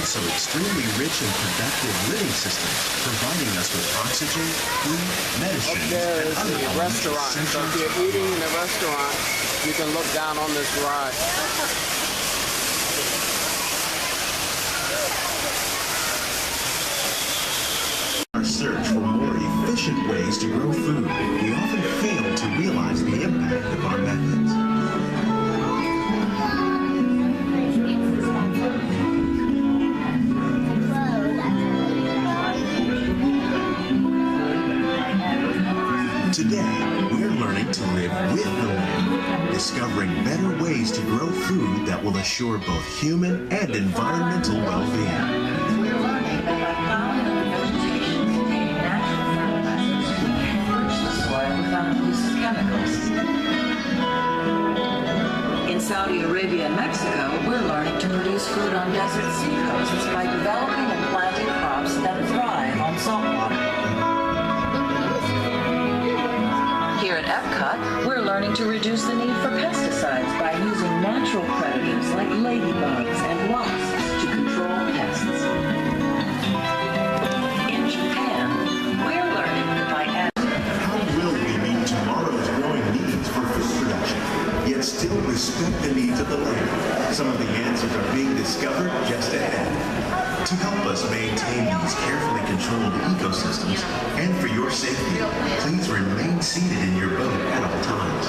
also extremely rich and productive living systems, providing us with oxygen, food, medicines, There and is other the elements restaurant. So essential if you're eating in the restaurant, you can look down on this ride. our search for more efficient ways to grow food, we often fail to realize the impact of our methods. Today, we're learning to live with the land, discovering better ways to grow food that will assure both human and environmental well-being. In Saudi Arabia and Mexico, we're learning to produce food on desert seacoasts by developing and planting crops that thrive on salt water. Here at Epcot, we're learning to reduce the need for pesticides by using natural predators like ladybugs and wasps to control pests. In Japan, we're learning by How will we meet tomorrow's growing needs for food production, yet still respect the needs of the land? Some of the answers are being discovered just ahead. To help us maintain these carefully controlled ecosystems, and for your safety, please remain seated in your boat at all times.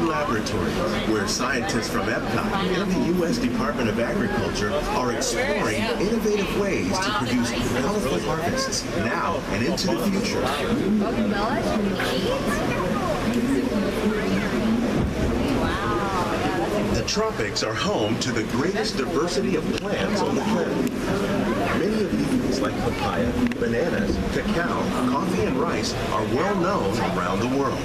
Laboratory, where scientists from Epcot and the U.S. Department of Agriculture are exploring innovative ways to produce bountiful harvests now and into the future. The tropics are home to the greatest diversity of plants on the planet. Many of these, like papaya, bananas, cacao, coffee, and rice, are well known around the world.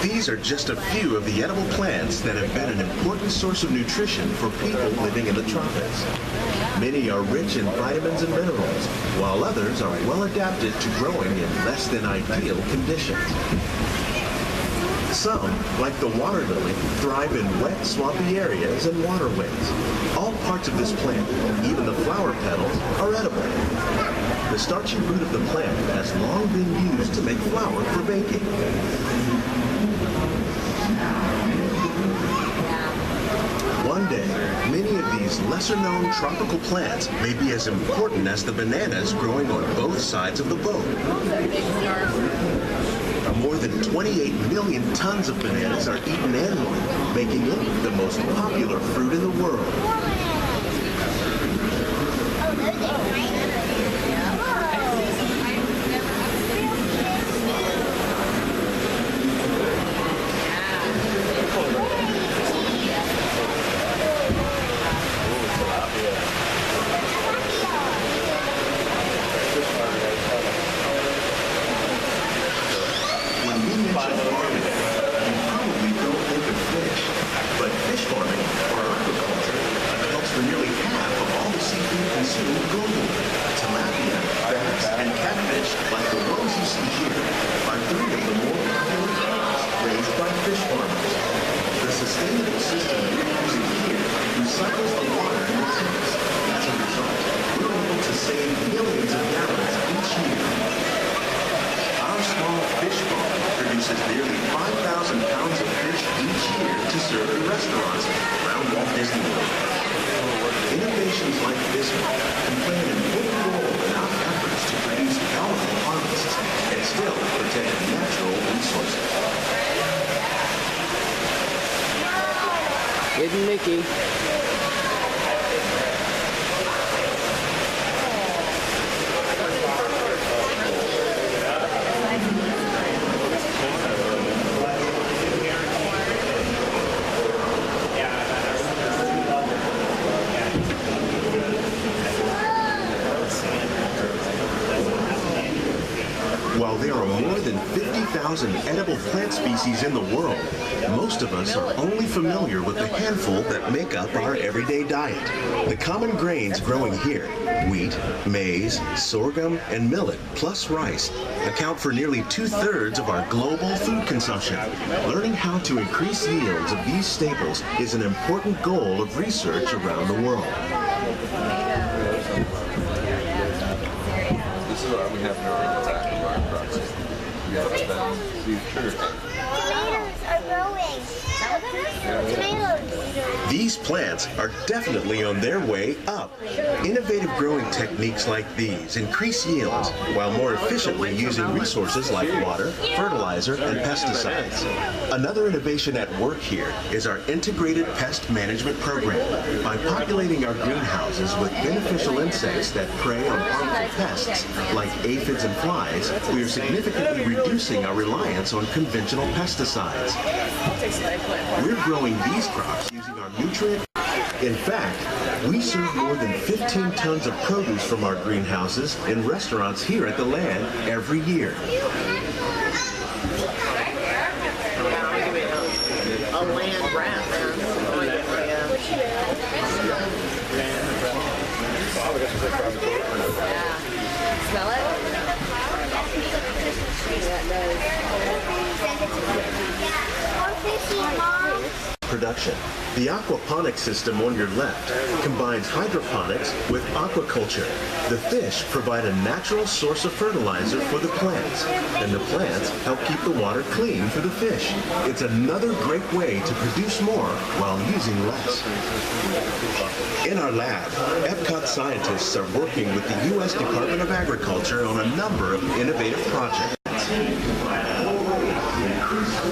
These are just a few of the edible plants that have been an important source of nutrition for people living in the tropics. Many are rich in vitamins and minerals, while others are well adapted to growing in less than ideal conditions. Some, like the water lily, thrive in wet, swampy areas and waterways. All parts of this plant, even the flower petals, are edible. The starchy root of the plant has long been used to make flour for baking. One day, many of these lesser-known tropical plants may be as important as the bananas growing on both sides of the boat. More than 28 million tons of bananas are eaten annually, making it the most popular fruit in the world. Innovations like this one can play an important role in our efforts to produce bountiful harvests and still protect natural resources. Hidden Mickey. 50,000 edible plant species in the world, most of us are only familiar with the handful that make up our everyday diet. The common grains growing here, wheat, maize, sorghum, and millet, plus rice, account for nearly 2/3 of our global food consumption. Learning how to increase yields of these staples is an important goal of research around the world. This is what we have in the back of our process. We have that future. Tomatoes are growing. Tomatoes. These plants are definitely on their way up. Innovative growing techniques like these increase yields while more efficiently using resources like water, fertilizer, and pesticides. Another innovation at work here is our integrated pest management program. By populating our greenhouses with beneficial insects that prey on harmful pests like aphids and flies, we are significantly reducing our reliance on conventional pesticides. We're growing these crops using our nutrient. In fact, we serve more than 15 tons of produce from our greenhouses in restaurants here at the Land every year. A land rat. Smell it? More fishy, Mom. Production. The aquaponics system on your left combines hydroponics with aquaculture. The fish provide a natural source of fertilizer for the plants, and the plants help keep the water clean for the fish. It's another great way to produce more while using less. In our lab, Epcot scientists are working with the U.S. Department of Agriculture on a number of innovative projects.